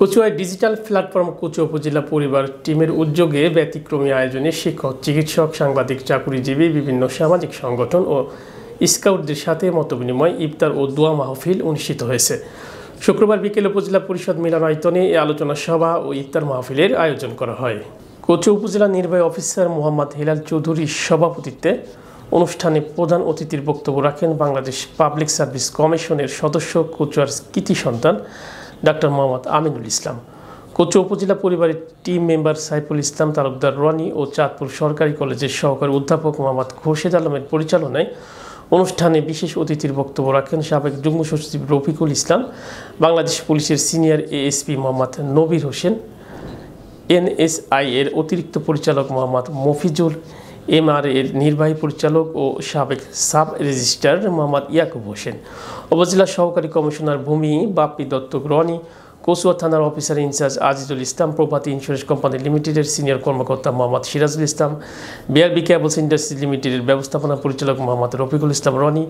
কচুয়ায় digital platform Kachua উপজেলা পরিবার টিমের উদ্যোগে ব্যতিক্রমী আয়োজনে শিক্ষক, চিকিৎসক, সাংবাদিক, চাকুরিজীবী, বিভিন্ন সামাজিক সংগঠন ও স্কাউটদের সাথে মতবিনিময়, ইফতার ও দোয়া মাহফিল অনুষ্ঠিত হয়েছে। শুক্রবার বিকেলে উপজেলা পরিষদ মিলনায়তনে এই আলোচনা সভা ও ইফতার মাহফিলের আয়োজন করা হয়। কচুয়া উপজেলা নির্বাহী অফিসার মোহাম্মদ হেলাল চৌধুরীর সভাপতিত্বে অনুষ্ঠানে প্রধান অতিথির বক্তব্য রাখেন বাংলাদেশ পাবলিক সার্ভিস কমিশনের সদস্য, কচুয়ার কৃতি সন্তান ডাক্তার মোহাম্মদ আমিনুল ইসলাম। কচুয়া উপজেলা পরিবারের টিম মেম্বার সাইফুল ইসলাম তালুকদার রনি ও চাঁদপুর সরকারি কলেজের সহকারী অধ্যাপক মোহাম্মদ খোরশেদ আলমের পরিচালনায় অনুষ্ঠানে বিশেষ অতিথির বক্তব্য রাখেন সাবেক যুগ্ম সচিব রফিকুল ইসলাম, বাংলাদেশ পুলিশের সিনিয়র এএসপি মোহাম্মদ নবীর হোসেন, এনএসআই এর অতিরিক্ত পরিচালক মোহাম্মদ মফিজুল, এমআর এর নির্বাহী পরিচালক ও সাবেক সাব রেজিস্ট্রার মোহাম্মদ ইয়াকুব হোসেন, উপজেলা সহকারী কমিশনার ভূমি বাপ্পি দত্ত রনি, কচুয়া থানার অফিসার ইনচার্জ আজিজুল ইসলাম, প্রভাতী ইন্স্যুরেন্স কোম্পানি লিমিটেডের সিনিয়র কর্মকর্তা Mohammad Sirajul Islam, BRB cables industry লিমিটেডের ব্যবস্থাপনা পরিচালক মোহাম্মদ রফিকুল ইসলাম রনি,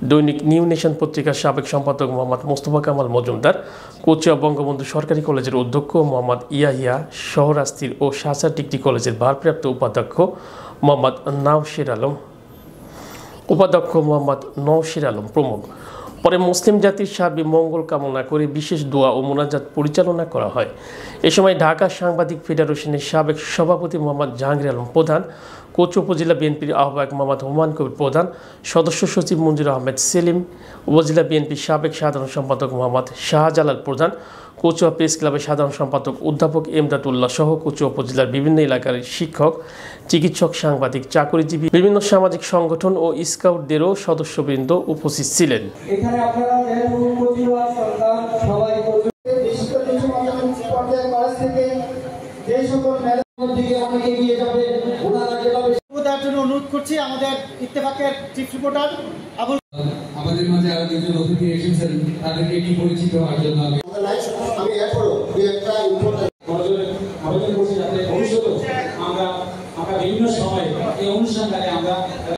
দৈনিক নিউ নেশন পত্রিকার সাবেক সম্পাদক মোহাম্মদ মোস্তফা কামাল মজুমদার, কচুয়া বঙ্গবন্ধু সরকারি কলেজের অধ্যক্ষ মোহাম্মদ ইয়াহিয়া, শহরাস্তির ও শাহসা ডিগ্রি কলেজের ভারপ্রাপ্ত উপাধ্যক্ষ মোহাম্মদ নওশির আলম প্রমুখ। পরে মুসলিম জাতির সার্বিক মঙ্গল কামনা করে বিশেষ দোয়া ও মোনাজাত পরিচালনা করা হয়। এ সময় ঢাকা সাংবাদিক ফেডারেশনের সাবেক সভাপতি মোহাম্মদ জাহাঙ্গীর আলম প্রধান, কচুয়া উপজেলা বিএনপির আহ্বায়ক মোহাম্মদ হুমায়ুন কবির প্রধান, সদস্য সচিব মঞ্জুর আহমেদ সেলিম, উপজেলা বিএনপির সাবেক সাধারণ সম্পাদক মোহাম্মদ শাহজালাল প্রধান, কচুয়া প্রেস ক্লাবের সাধারণ সম্পাদক অধ্যাপক এমদাদুল্লাহ সহ কচুয়া উপজেলার বিভিন্ন এলাকার শিক্ষক, চিকিৎসক, সাংবাদিক, চাকুরিজীবী, বিভিন্ন সামাজিক সংগঠন ও স্কাউটদেরও সদস্যবৃন্দ উপস্থিত ছিলেন। অনুরোধ করছি আমাদের ইত্তেফাকের চিফ রিপোর্টার আমাদের মাঝে আরো দুজন অতিথি এসেছেন, তাদেরকে একটু পরিচিত হওয়ার জন্য আমি আবেদন করছি যাতে ভবিষ্যতে আমরা বিভিন্ন সময় এই অনুষ্ঠানটাকে আমরা